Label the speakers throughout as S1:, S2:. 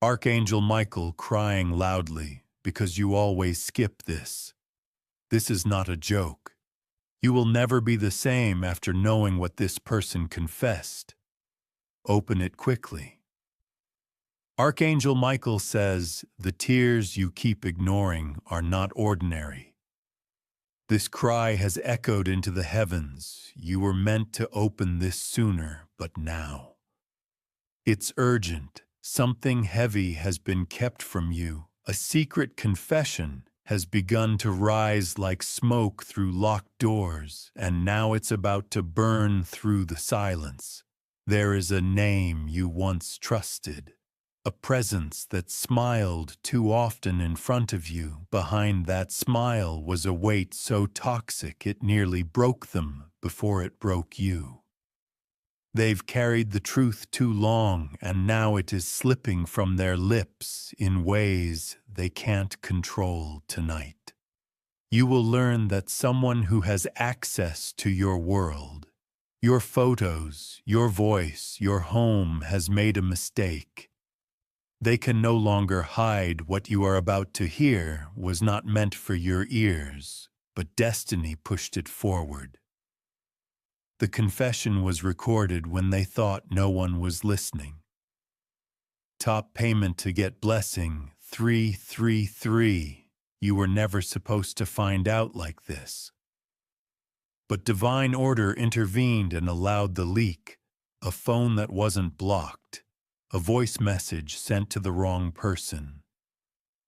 S1: Archangel Michael crying loudly, because you always skip this. This is not a joke. You will never be the same after knowing what this person confessed. Open it quickly. Archangel Michael says, the tears you keep ignoring are not ordinary. This cry has echoed into the heavens. You were meant to open this sooner, but now. It's urgent. Something heavy has been kept from you. A secret confession has begun to rise like smoke through locked doors, and now it's about to burn through the silence. There is a name you once trusted. A presence that smiled too often in front of you. Behind that smile was a weight so toxic it nearly broke them before it broke you. They've carried the truth too long, and now it is slipping from their lips in ways they can't control tonight. You will learn that someone who has access to your world, your photos, your voice, your home has made a mistake. They can no longer hide what you are about to hear was not meant for your ears, but destiny pushed it forward. The confession was recorded when they thought no one was listening. Top payment to get blessing, 333. You were never supposed to find out like this. But divine order intervened and allowed the leak, a phone that wasn't blocked. A voice message sent to the wrong person.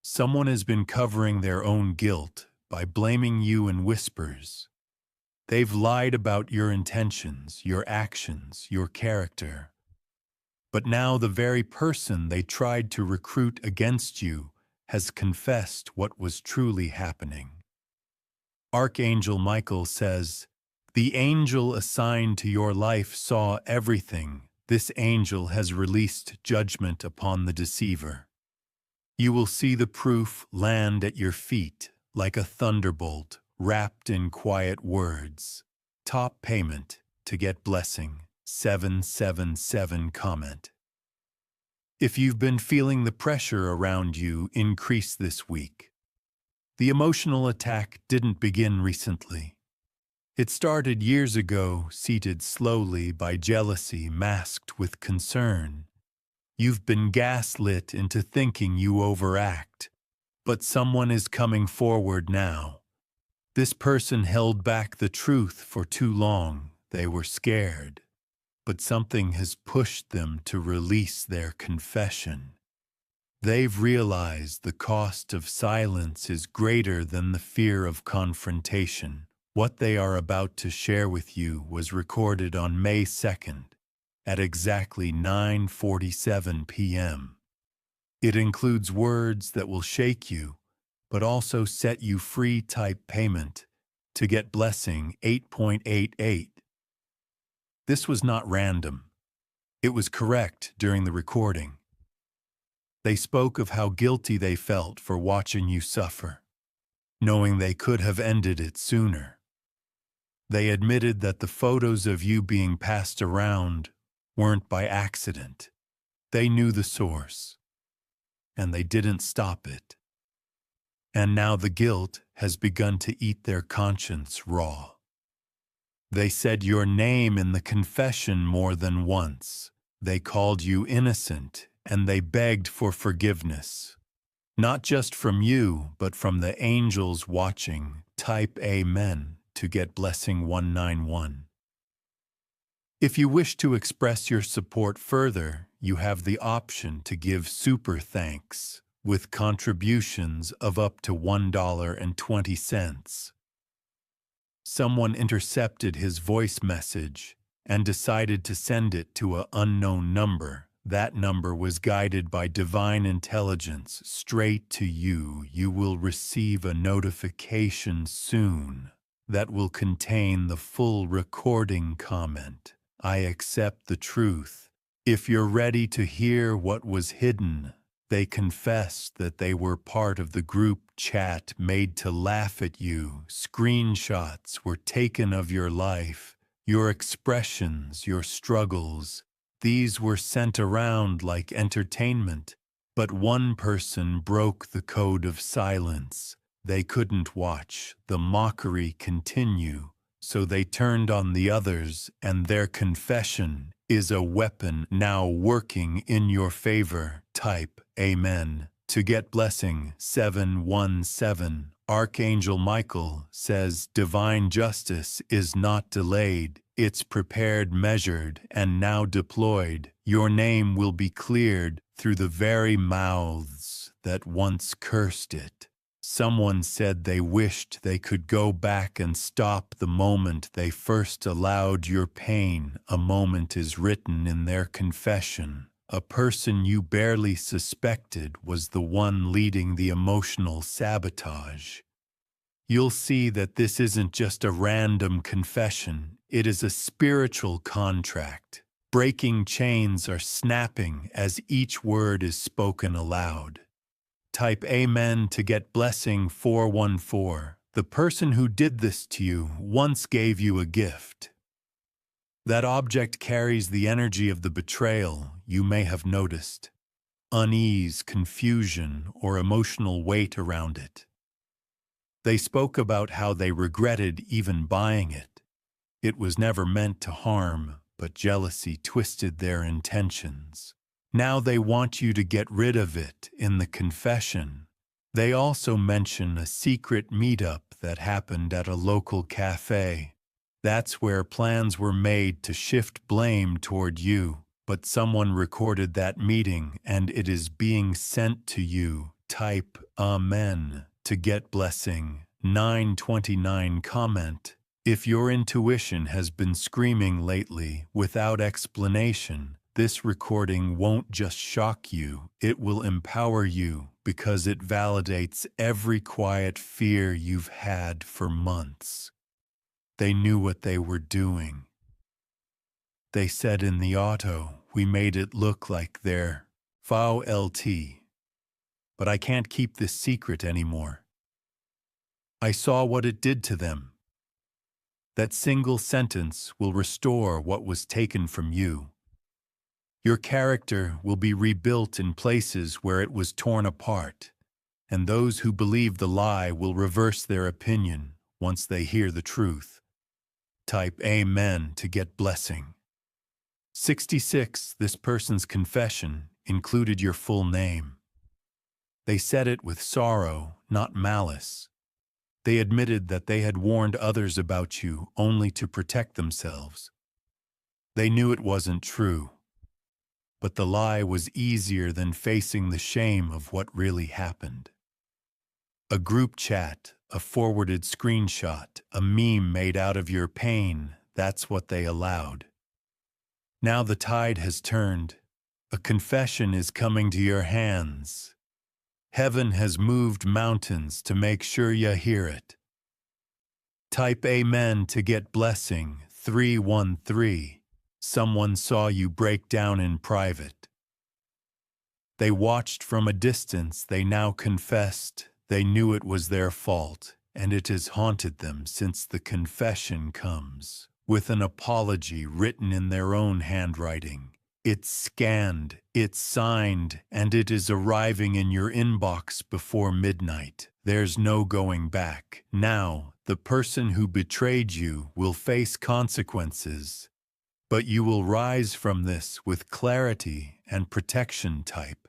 S1: Someone has been covering their own guilt by blaming you in whispers. They've lied about your intentions, your actions, your character. But now the very person they tried to recruit against you has confessed what was truly happening. Archangel Michael says, "The angel assigned to your life saw everything. This angel has released judgment upon the deceiver. You will see the proof land at your feet like a thunderbolt wrapped in quiet words. Top payment to get blessing, 777 comment. If you've been feeling the pressure around you increase this week. The emotional attack didn't begin recently. It started years ago, seated slowly by jealousy masked with concern. You've been gaslit into thinking you overact, but someone is coming forward now. This person held back the truth for too long. They were scared, but something has pushed them to release their confession. They've realized the cost of silence is greater than the fear of confrontation. What they are about to share with you was recorded on May 2nd at exactly 9:47 p.m. It includes words that will shake you, but also set you free. Type payment to get blessing 8.88. This was not random. It was correct during the recording. They spoke of how guilty they felt for watching you suffer, knowing they could have ended it sooner. They admitted that the photos of you being passed around weren't by accident. They knew the source, and they didn't stop it. And now the guilt has begun to eat their conscience raw. They said your name in the confession more than once. They called you innocent, and they begged for forgiveness. Not just from you, but from the angels watching. Type Amen to get blessing 191. If you wish to express your support further, you have the option to give super thanks with contributions of up to $1.20. Someone intercepted his voice message and decided to send it to an unknown number. That number was guided by divine intelligence straight to you. You will receive a notification soon that will contain the full recording comment. I accept the truth. If you're ready to hear what was hidden, they confessed that they were part of the group chat made to laugh at you. Screenshots were taken of your life, your expressions, your struggles. These were sent around like entertainment, But one person broke the code of silence. They couldn't watch the mockery continue, so they turned on the others, and their confession is a weapon now working in your favor. Type Amen to get blessing. 717. Archangel Michael says divine justice is not delayed. It's prepared, measured, and now deployed. Your name will be cleared through the very mouths that once cursed it. Someone said they wished they could go back and stop the moment they first allowed your pain. A moment is written in their confession. A person you barely suspected was the one leading the emotional sabotage. You'll see that this isn't just a random confession, it is a spiritual contract. Breaking chains are snapping as each word is spoken aloud. Type Amen to get blessing. 414. The person who did this to you once gave you a gift. That object carries the energy of the betrayal you may have noticed. Unease, confusion, or emotional weight around it. They spoke about how they regretted even buying it. It was never meant to harm, but jealousy twisted their intentions. Now they want you to get rid of it. In the confession, they also mention a secret meetup that happened at a local cafe. That's where plans were made to shift blame toward you, but someone recorded that meeting and it is being sent to you. Type Amen to get blessing. 929. Comment: if your intuition has been screaming lately without explanation, this recording won't just shock you, it will empower you because it validates every quiet fear you've had for months. They knew what they were doing. They said in the auto, we made it look like they're VLT. But I can't keep this secret anymore. I saw what it did to them. That single sentence will restore what was taken from you. Your character will be rebuilt in places where it was torn apart, and those who believe the lie will reverse their opinion once they hear the truth. Type Amen to get blessing. 66. This person's confession included your full name. They said it with sorrow, not malice. They admitted that they had warned others about you only to protect themselves. They knew it wasn't true, but the lie was easier than facing the shame of what really happened. A group chat, a forwarded screenshot, a meme made out of your pain, that's what they allowed. Now the tide has turned. A confession is coming to your hands. Heaven has moved mountains to make sure you hear it. Type Amen to get blessing. 313. Someone saw you break down in private. They watched from a distance. They now confessed. They knew it was their fault, and it has haunted them since the confession comes with an apology written in their own handwriting. It's scanned, it's signed, and it is arriving in your inbox before midnight. There's no going back. Now, the person who betrayed you will face consequences, but you will rise from this with clarity and protection. Type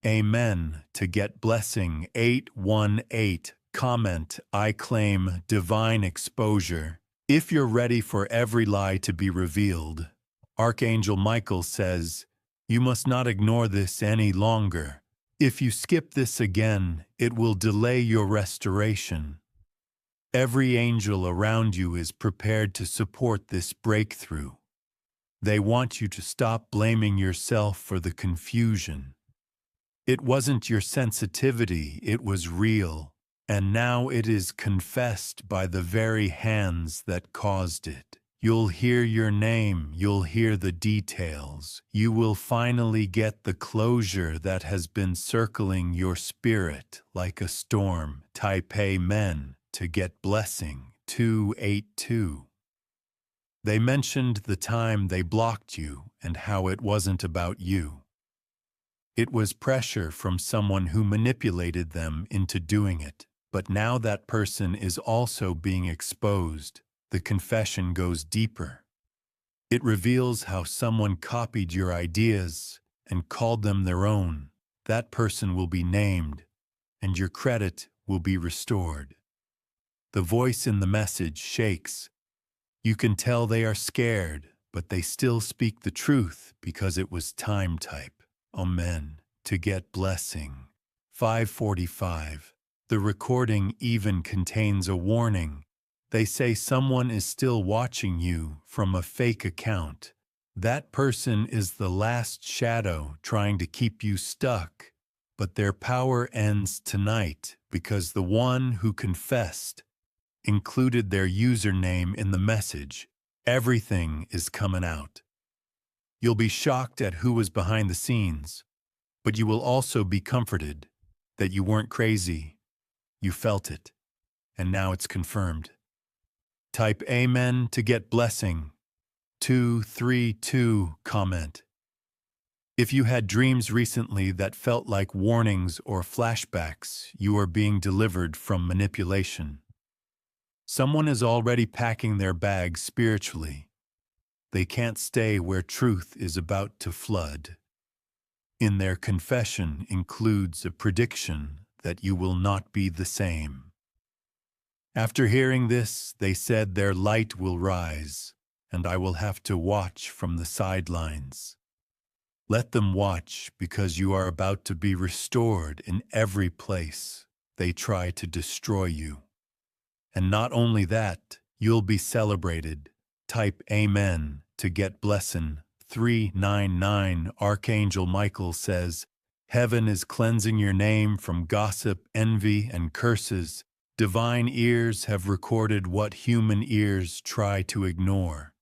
S1: Amen to get blessing. 818. Comment: I claim divine exposure. If you're ready for every lie to be revealed, Archangel Michael says, you must not ignore this any longer. If you skip this again, it will delay your restoration. Every angel around you is prepared to support this breakthrough. They want you to stop blaming yourself for the confusion. It wasn't your sensitivity, it was real, and now it is confessed by the very hands that caused it. You'll hear your name, you'll hear the details. You will finally get the closure that has been circling your spirit like a storm. Type Amen to get blessing. 282. They mentioned the time they blocked you and how it wasn't about you. It was pressure from someone who manipulated them into doing it. But now that person is also being exposed. The confession goes deeper. It reveals how someone copied your ideas and called them their own. That person will be named, and your credit will be restored. The voice in the message shakes. You can tell they are scared, but they still speak the truth because it was time type. Amen. To get blessing. 5:45. The recording even contains a warning. They say someone is still watching you from a fake account. That person is the last shadow trying to keep you stuck. But their power ends tonight because the one who confessed included their username in the message. Everything is coming out. You'll be shocked at who was behind the scenes, but you will also be comforted that you weren't crazy. You felt it, and now it's confirmed. Type Amen to get blessing. 232 comment. If you had dreams recently that felt like warnings or flashbacks, you are being delivered from manipulation. Someone is already packing their bags spiritually. They can't stay where truth is about to flood. In their confession includes a prediction that you will not be the same. After hearing this, they said their light will rise, and I will have to watch from the sidelines. Let them watch because you are about to be restored in every place they try to destroy you. And not only that, you'll be celebrated. Type Amen to get blessing. 399 Archangel Michael says, Heaven is cleansing your name from gossip, envy, and curses. Divine ears have recorded what human ears try to ignore.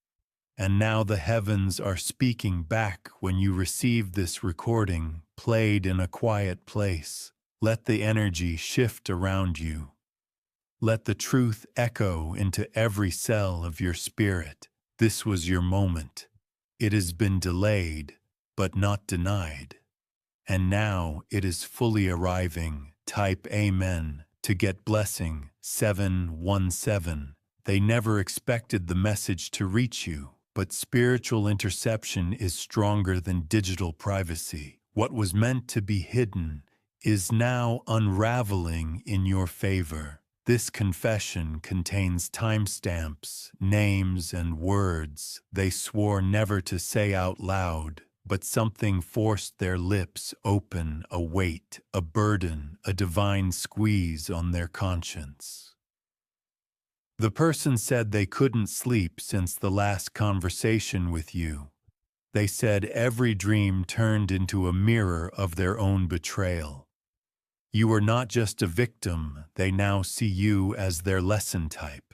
S1: And now the heavens are speaking back when you receive this recording, played in a quiet place. Let the energy shift around you. Let the truth echo into every cell of your spirit. This was your moment. It has been delayed, but not denied. And now it is fully arriving. Type Amen to get blessing. 717. They never expected the message to reach you. But spiritual interception is stronger than digital privacy. What was meant to be hidden is now unraveling in your favor. This confession contains timestamps, names, and words they swore never to say out loud, but something forced their lips open, a weight, a burden, a divine squeeze on their conscience. The person said they couldn't sleep since the last conversation with you. They said every dream turned into a mirror of their own betrayal. You are not just a victim, they now see you as their lesson type.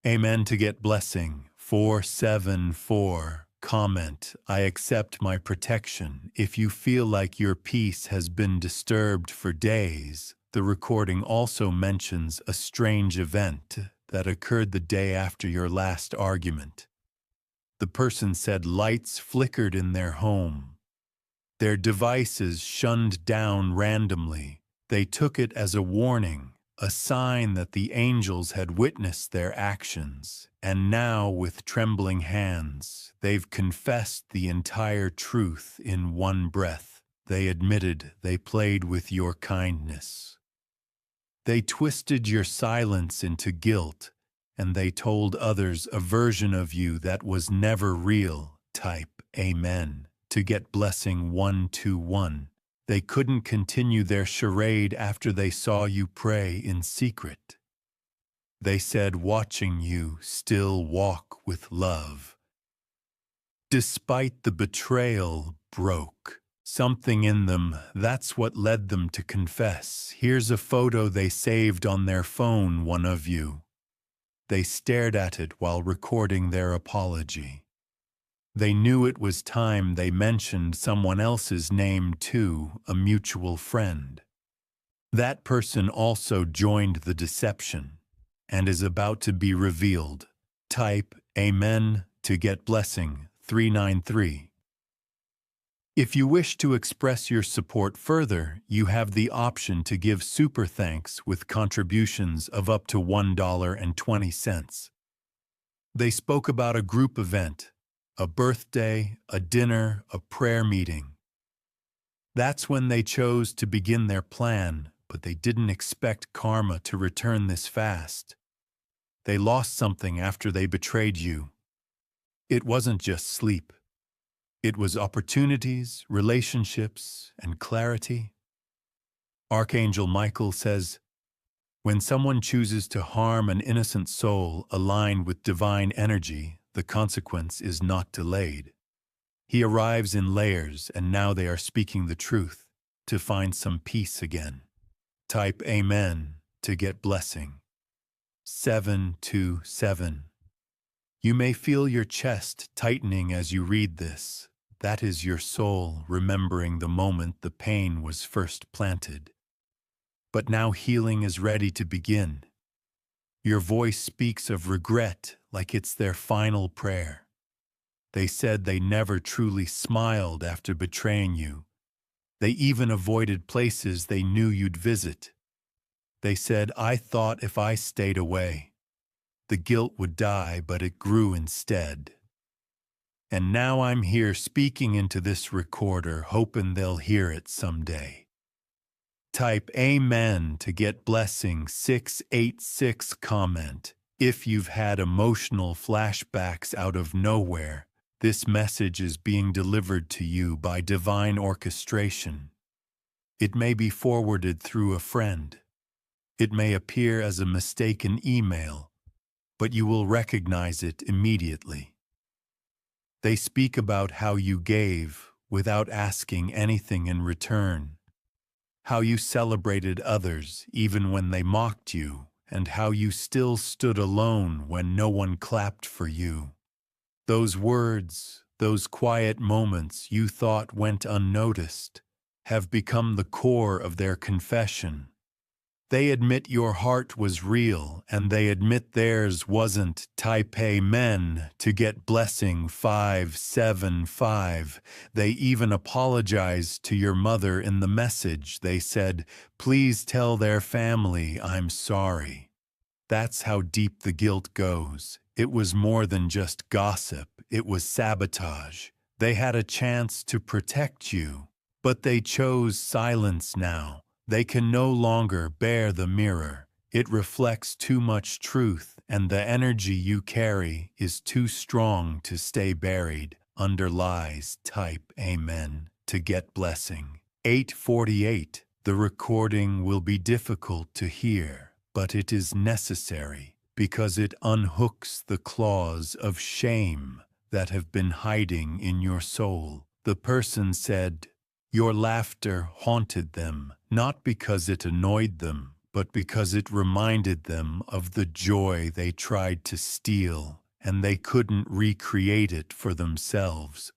S1: Amen to get blessing. 474. Comment, I accept my protection. If you feel like your peace has been disturbed for days, the recording also mentions a strange event that occurred the day after your last argument. The person said lights flickered in their home. Their devices shunned down randomly. They took it as a warning, a sign that the angels had witnessed their actions, and now with trembling hands, they've confessed the entire truth in one breath. They admitted they played with your kindness. They twisted your silence into guilt, and they told others a version of you that was never real. Type Amen to get blessing. 121. They couldn't continue their charade after they saw you pray in secret. They said watching you still walk with love. Despite the betrayal, broke something in them. That's what led them to confess. Here's a photo they saved on their phone, one of you. They stared at it while recording their apology. They knew it was time they mentioned someone else's name too, a mutual friend. That person also joined the deception and is about to be revealed. Type Amen to get blessing. 393. If you wish to express your support further, you have the option to give super thanks with contributions of up to $1.20. They spoke about a group event, a birthday, a dinner, a prayer meeting. That's when they chose to begin their plan, but they didn't expect karma to return this fast. They lost something after they betrayed you. It wasn't just sleep. It was opportunities, relationships, and clarity. Archangel Michael says, when someone chooses to harm an innocent soul aligned with divine energy, the consequence is not delayed. He arrives in layers, and now they are speaking the truth to find some peace again. Type Amen to get blessing. 727. You may feel your chest tightening as you read this. That is your soul remembering the moment the pain was first planted. But now healing is ready to begin. Your voice speaks of regret like it's their final prayer. They said they never truly smiled after betraying you. They even avoided places they knew you'd visit. They said, I thought if I stayed away, the guilt would die, but it grew instead. And now I'm here speaking into this recorder, hoping they'll hear it someday. Type Amen to get blessing. 686. Comment. If you've had emotional flashbacks out of nowhere, this message is being delivered to you by divine orchestration. It may be forwarded through a friend. It may appear as a mistaken email, but you will recognize it immediately. They speak about how you gave without asking anything in return, how you celebrated others even when they mocked you, and how you still stood alone when no one clapped for you. Those words, those quiet moments you thought went unnoticed, have become the core of their confession. They admit your heart was real, and they admit theirs wasn't. Type Amen to get blessing. 575. They even apologized to your mother in the message. They said, please tell their family I'm sorry. That's how deep the guilt goes. It was more than just gossip. It was sabotage. They had a chance to protect you, but they chose silence now. They can no longer bear the mirror. It reflects too much truth, and the energy you carry is too strong to stay buried under lies. Type Amen to get blessing. 848. The recording will be difficult to hear, but it is necessary because it unhooks the claws of shame that have been hiding in your soul. The person said, your laughter haunted them, not because it annoyed them, but because it reminded them of the joy they tried to steal, and they couldn't recreate it for themselves.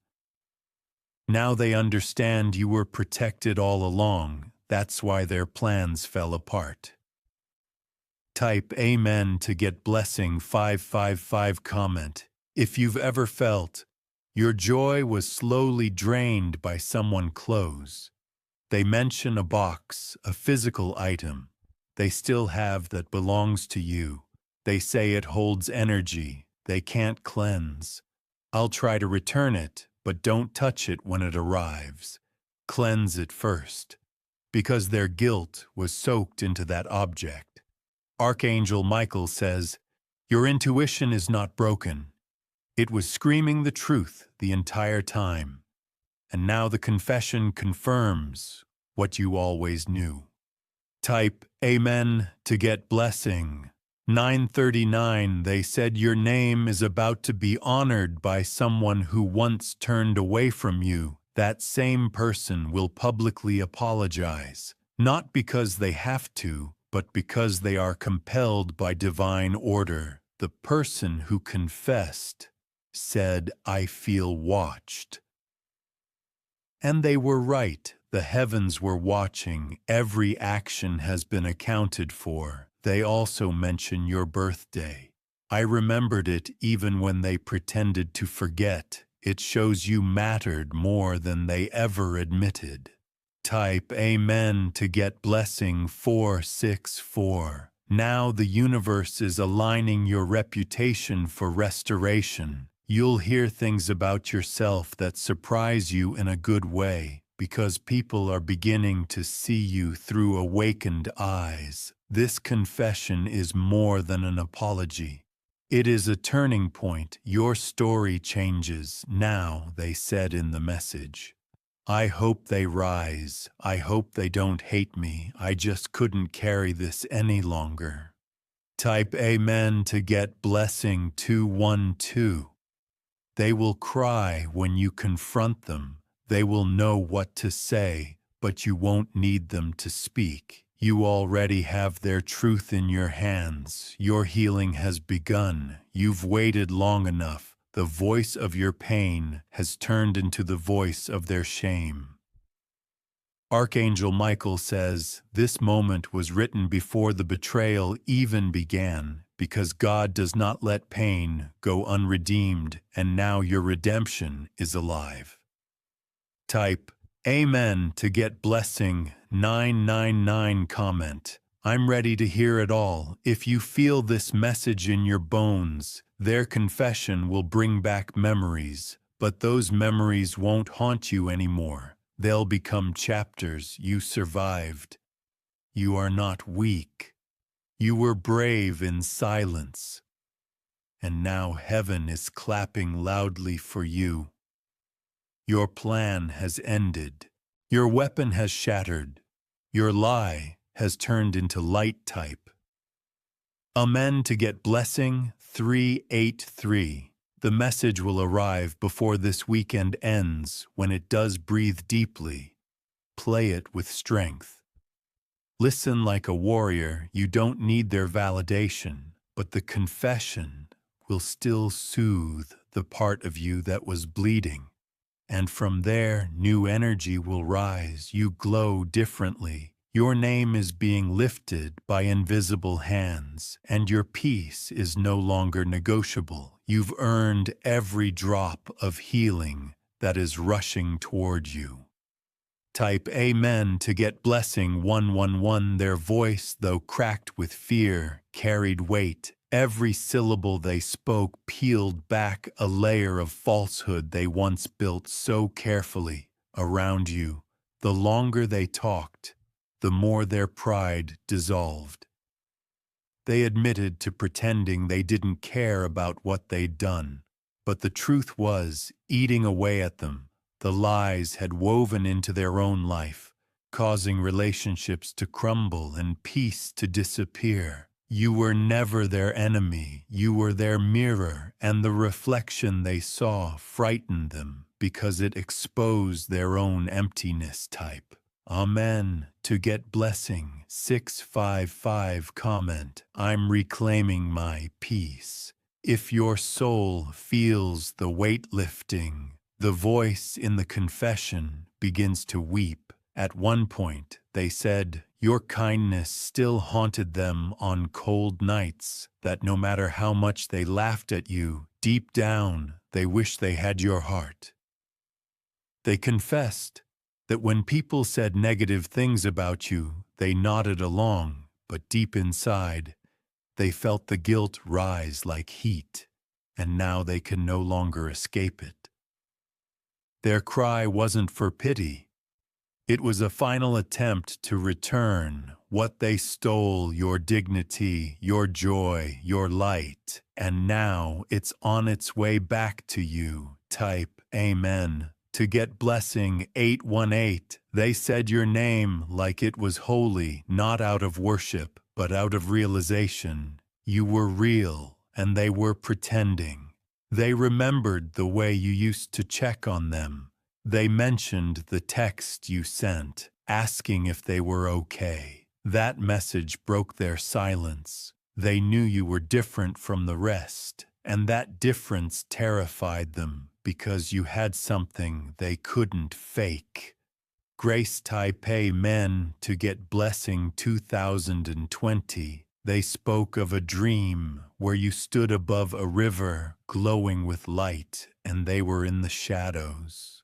S1: Now they understand you were protected all along. That's why their plans fell apart. Type Amen to get blessing. 555. Comment. If you've ever felt your joy was slowly drained by someone close. They mention a box, a physical item they still have that belongs to you. They say it holds energy they can't cleanse. I'll try to return it, but don't touch it when it arrives. Cleanse it first, because their guilt was soaked into that object. Archangel Michael says, your intuition is not broken. It was screaming the truth the entire time, and now the confession confirms what you always knew. Type Amen to get blessing. 939. They said your name is about to be honored by someone who once turned away from you. That same person will publicly apologize, not because they have to, but because they are compelled by divine order. The person who confessed said, I feel watched. And they were right. The heavens were watching. Every action has been accounted for. They also mention your birthday. I remembered it even when they pretended to forget. It shows you mattered more than they ever admitted. Type Amen to get blessing 464. Now the universe is aligning your reputation for restoration. You'll hear things about yourself that surprise you in a good way, because people are beginning to see you through awakened eyes. This confession is more than an apology. It is a turning point. Your story changes now, they said in the message. I hope they rise. I hope they don't hate me. I just couldn't carry this any longer. Type Amen to get blessing 212. They will cry when you confront them. They will know what to say, but you won't need them to speak. You already have their truth in your hands. Your healing has begun. You've waited long enough. The voice of your pain has turned into the voice of their shame. Archangel Michael says, this moment was written before the betrayal even began, because God does not let pain go unredeemed, and now your redemption is alive. Type Amen to get blessing 999. Comment, I'm ready to hear it all. If you feel this message in your bones, their confession will bring back memories, but those memories won't haunt you anymore. They'll become chapters. You survived. You are not weak. You were brave in silence. And now heaven is clapping loudly for you. Your plan has ended. Your weapon has shattered. Your lie has turned into light. Type Amen to get blessing 383. The message will arrive before this weekend ends. When it does, breathe deeply. Play it with strength. Listen like a warrior. You don't need their validation, but the confession will still soothe the part of you that was bleeding. And from there, new energy will rise. You glow differently. Your name is being lifted by invisible hands, and your peace is no longer negotiable. You've earned every drop of healing that is rushing toward you. Type Amen to get blessing 111. Their voice, though cracked with fear, carried weight. Every syllable they spoke peeled back a layer of falsehood they once built so carefully around you. The longer they talked, the more their pride dissolved. They admitted to pretending they didn't care about what they'd done, but the truth was eating away at them. The lies had woven into their own life, causing relationships to crumble and peace to disappear. You were never their enemy. You were their mirror, and the reflection they saw frightened them because it exposed their own emptiness. Type Amen to get blessing 655. Comment, I'm reclaiming my peace. If your soul feels the weight lifting, the voice in the confession begins to weep. At one point, they said, your kindness still haunted them on cold nights, that no matter how much they laughed at you, deep down, they wished they had your heart. They confessed that when people said negative things about you, they nodded along, but deep inside, they felt the guilt rise like heat, and now they can no longer escape it. Their cry wasn't for pity. It was a final attempt to return what they stole, your dignity, your joy, your light, and now it's on its way back to you. Type Amen to get blessing 818. They said your name like it was holy, not out of worship, but out of realization. You were real, and they were pretending. They remembered the way you used to check on them. They mentioned the text you sent, asking if they were okay. That message broke their silence. They knew you were different from the rest, and that difference terrified them because you had something they couldn't fake. Grace type Amen to get blessing 2020. They spoke of a dream where you stood above a river glowing with light and they were in the shadows.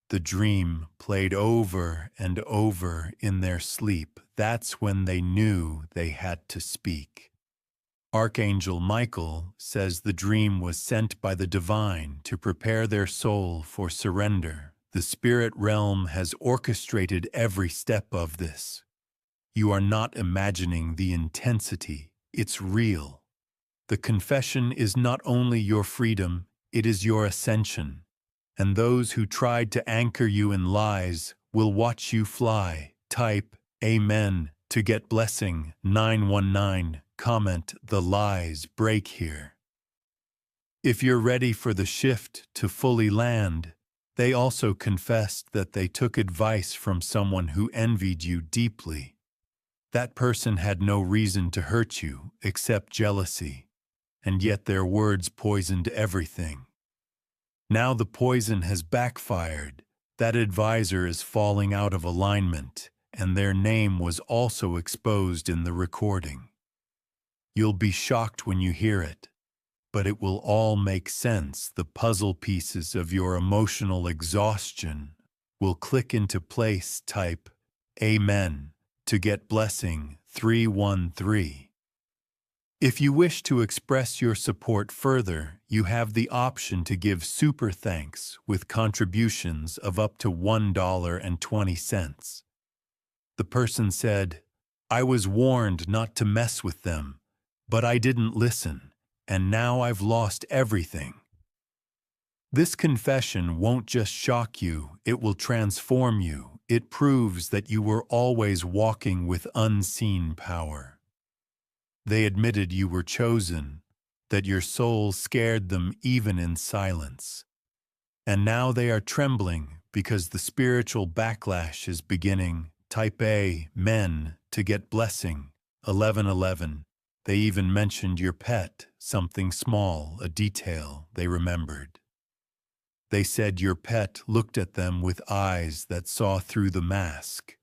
S1: The dream played over and over in their sleep. That's when they knew they had to speak. Archangel Michael says the dream was sent by the divine to prepare their soul for surrender. The spirit realm has orchestrated every step of this. You are not imagining the intensity, it's real. The confession is not only your freedom, it is your ascension. And those who tried to anchor you in lies will watch you fly. Type Amen to get blessing 919. Comment the lies break here. If you're ready for the shift to fully land, they also confessed that they took advice from someone who envied you deeply. That person had no reason to hurt you except jealousy, and yet their words poisoned everything. Now the poison has backfired. That advisor is falling out of alignment, and their name was also exposed in the recording. You'll be shocked when you hear it, but it will all make sense. The puzzle pieces of your emotional exhaustion will click into place. Type Amen to get blessing 313. If you wish to express your support further, you have the option to give super thanks with contributions of up to $1.20. The person said, "I was warned not to mess with them, but I didn't listen, and now I've lost everything." This confession won't just shock you, it will transform you. It proves that you were always walking with unseen power. They admitted you were chosen, that your soul scared them even in silence. And now they are trembling because the spiritual backlash is beginning. Type Amen to get blessing 1111. They even mentioned your pet, something small, a detail they remembered. They said your pet looked at them with eyes that saw through the mask.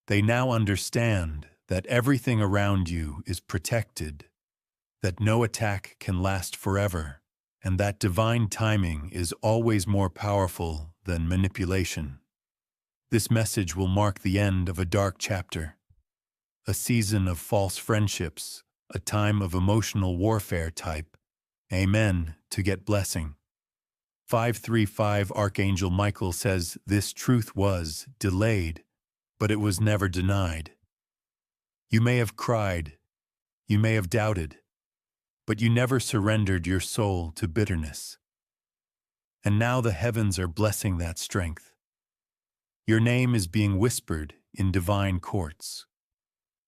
S1: They now understand that everything around you is protected, that no attack can last forever, and that divine timing is always more powerful than manipulation. This message will mark the end of a dark chapter, a season of false friendships, a time of emotional warfare. Type Amen to get blessing 535. Archangel Michael says this truth was delayed, but it was never denied. You may have cried, you may have doubted, but you never surrendered your soul to bitterness. And now the heavens are blessing that strength. Your name is being whispered in divine courts.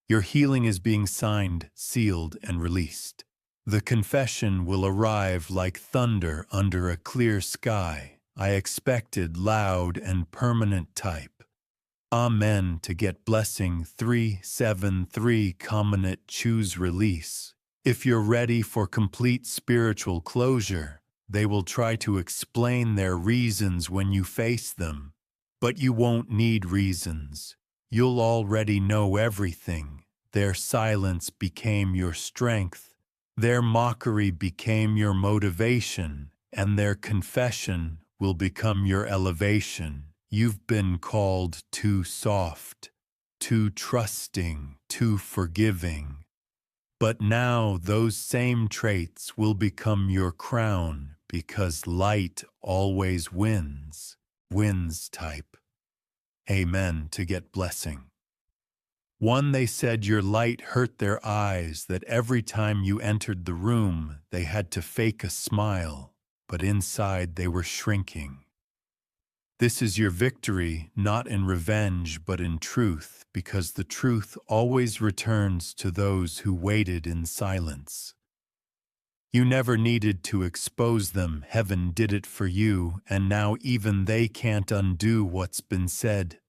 S1: Your healing is being signed, sealed, and released. The confession will arrive like thunder under a clear sky. I expected loud and permanent. Type Amen to get blessing 373. Comment choose release. If you're ready for complete spiritual closure, they will try to explain their reasons when you face them. But you won't need reasons. You'll already know everything. Their silence became your strength. Their mockery became your motivation, and their confession will become your elevation. You've been called too soft, too trusting, too forgiving. But now those same traits will become your crown because light always wins. Type Amen to get blessing 1. They said your light hurt their eyes, that every time you entered the room, they had to fake a smile, but inside they were shrinking. This is your victory, not in revenge, but in truth, because the truth always returns to those who waited in silence. You never needed to expose them. Heaven did it for you, and now even they can't undo what's been said.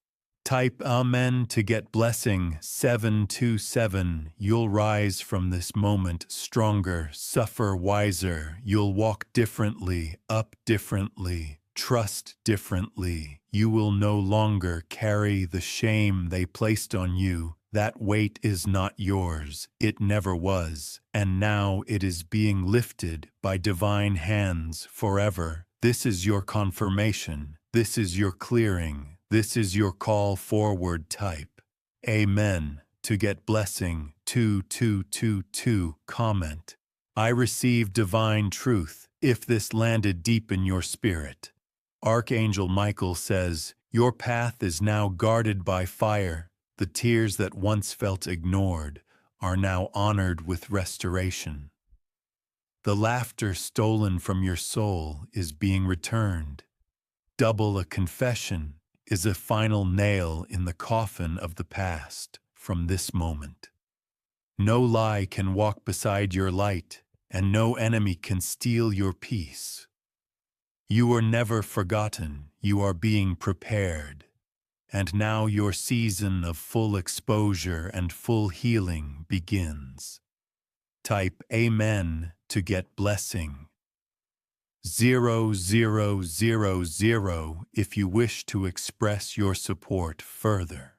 S1: Type Amen to get blessing 727. You'll rise from this moment stronger, suffer wiser. You'll walk differently, up differently, trust differently. You will no longer carry the shame they placed on you. That weight is not yours, it never was, and now it is being lifted by divine hands forever. This is your confirmation, this is your clearing, this is your call forward. Type Amen to get blessing 2222. Comment: I receive divine truth. If this landed deep in your spirit, Archangel Michael says, your path is now guarded by fire. The tears that once felt ignored are now honored with restoration. The laughter stolen from your soul is being returned. Double a confession is a final nail in the coffin of the past from this moment. No lie can walk beside your light, and no enemy can steal your peace. You are never forgotten, you are being prepared. And now your season of full exposure and full healing begins. Type Amen to get blessing 0000 if you wish to express your support further.